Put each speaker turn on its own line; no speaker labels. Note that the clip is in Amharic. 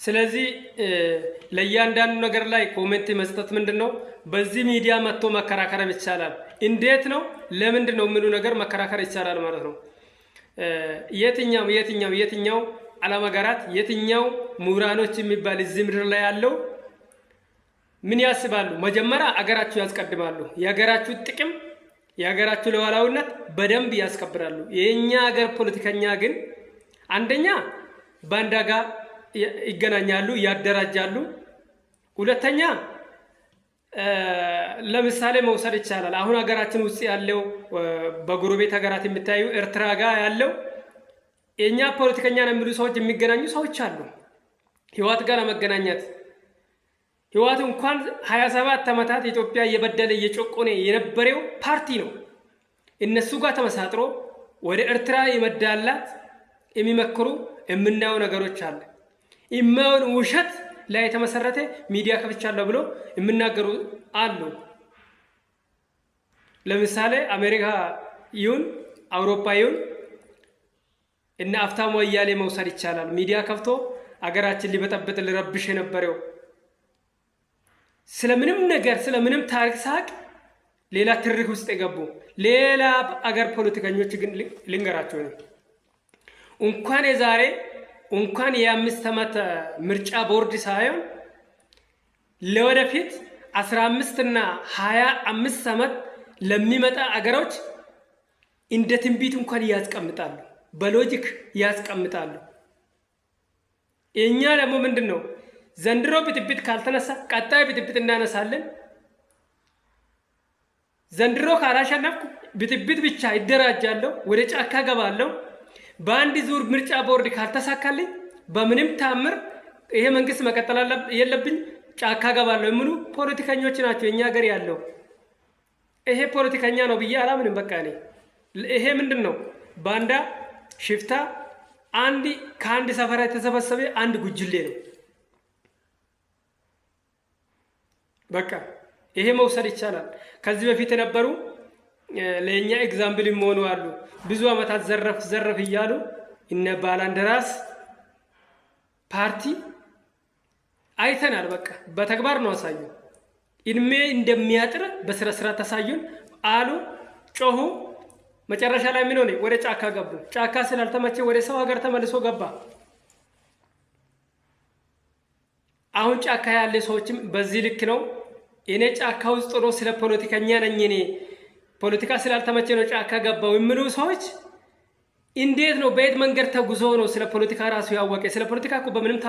ስለዚህ ለእያንዳንዱ ነገር ላይ ኮሜንት መስጠት ምንድነው? በዚህ ሚዲያ መጥቶ መከራከር ይቻላል። እንዴት ነው ለምንድን ነው የሚሉ ነገር መከራከር ይቻላል ማለት ነው። የትኛው ዓለም ሀገራት የትኛው ምሁራኖች የሚባል እዚህ ምድር ላይ ያለው ምን ያስባሉ? መጀመሪያ አገራችሁ ያስቀድማሉ። የሀገራችሁ ጥቅም የሀገራችሁ ሉዓላዊነት በደንብ ያስከብራሉ። የኛ ሀገር ፖለቲከኛ ግን አንደኛ ባንዳ ጋር ይገናኛሉ፣ ያደራጃሉ። ሁለተኛ ለምሳሌ መውሰድ ይቻላል። አሁን ሀገራችን ውስጥ ያለው በጎረቤት ሀገራት የሚታዩ ኤርትራ ጋር ያለው የኛ ፖለቲከኛ ነው የሚሉ ሰዎች የሚገናኙ ሰዎች አሉ። ህወሓት ጋር ለመገናኘት ህወሓት እንኳን 27 ዓመታት ኢትዮጵያ እየበደለ እየጨቆነ የነበረው ፓርቲ ነው። እነሱ ጋር ተመሳጥሮ ወደ ኤርትራ የመዳላት የሚመክሩ የምናየው ነገሮች አለ። ኢማውን ውሸት ላይ የተመሰረተ ሚዲያ ከፍቻለሁ ብሎ የሚናገሩ አሉ። ለምሳሌ አሜሪካ ይሁን አውሮፓ ይሁን እና አፍታሙ አያሌ መውሰድ ይቻላል። ሚዲያ ከፍቶ አገራችን ሊበጠብጥ ሊረብሽ የነበረው ስለምንም ነገር ስለምንም ታሪክ ሳቅ ሌላ ትርክ ውስጥ የገቡ ሌላ አገር ፖለቲከኞች ግን ልንገራቸው ነው። እንኳን የ5 ዓመት ምርጫ ቦርድ ሳይሆን ለወደፊት 15 እና 25 ዓመት ለሚመጣ አገሮች እንደ ትንቢት እንኳን ያስቀምጣሉ፣ በሎጂክ ያስቀምጣሉ። እኛ ደግሞ ምንድነው ዘንድሮ ብጥብጥ ካልተነሳ ቀጣይ ብጥብጥ እናነሳለን። ዘንድሮ ካላሸነፍኩ ብጥብጥ ብቻ ይደራጃለሁ፣ ወደ ጫካ ገባለሁ። በአንድ ዙር ምርጫ ቦርድ ካልተሳካልኝ በምንም ታምር ይሄ መንግስት መቀጠል የለብኝ ጫካ ገባለሁ የሚሉ ፖለቲከኞች ናቸው እኛ ሀገር ያለው። ይሄ ፖለቲከኛ ነው ብዬ አላምንም። በቃ እኔ ይሄ ምንድነው ባንዳ ሽፍታ ከአንድ ሰፈራ የተሰበሰበ አንድ ጉጅሌ ነው። በቃ ይሄ መውሰድ ይቻላል። ከዚህ በፊት የነበሩ ለኛ ኤግዛምፕል የሚሆኑ አሉ። ብዙ አመታት ዘረፍ እያሉ እነ ባላንደራስ ፓርቲ አይተናል። በቃ በተግባር ነው አሳዩ። እድሜ እንደሚያጥር በስራ ተሳዩን አሉ፣ ጮሁ። መጨረሻ ላይ ምን ሆነ? ወደ ጫካ ገቡ። ጫካ ስላልተመቸ ወደ ሰው ሀገር ተመልሶ ገባ። አሁን ጫካ ያለ ሰዎችም በዚህ ልክ ነው። እኔ ጫካ ውስጥ ነው ስለ ፖለቲከኛ ነኝ እኔ ፖለቲካ ስላልተመቸ ነው ጫካ ገባው የሚሉ ሰዎች እንዴት ነው በየት መንገድ ተጉዞ ነው ስለ ፖለቲካ ራሱ ያወቀ? ስለ ፖለቲካ እኮ በምንም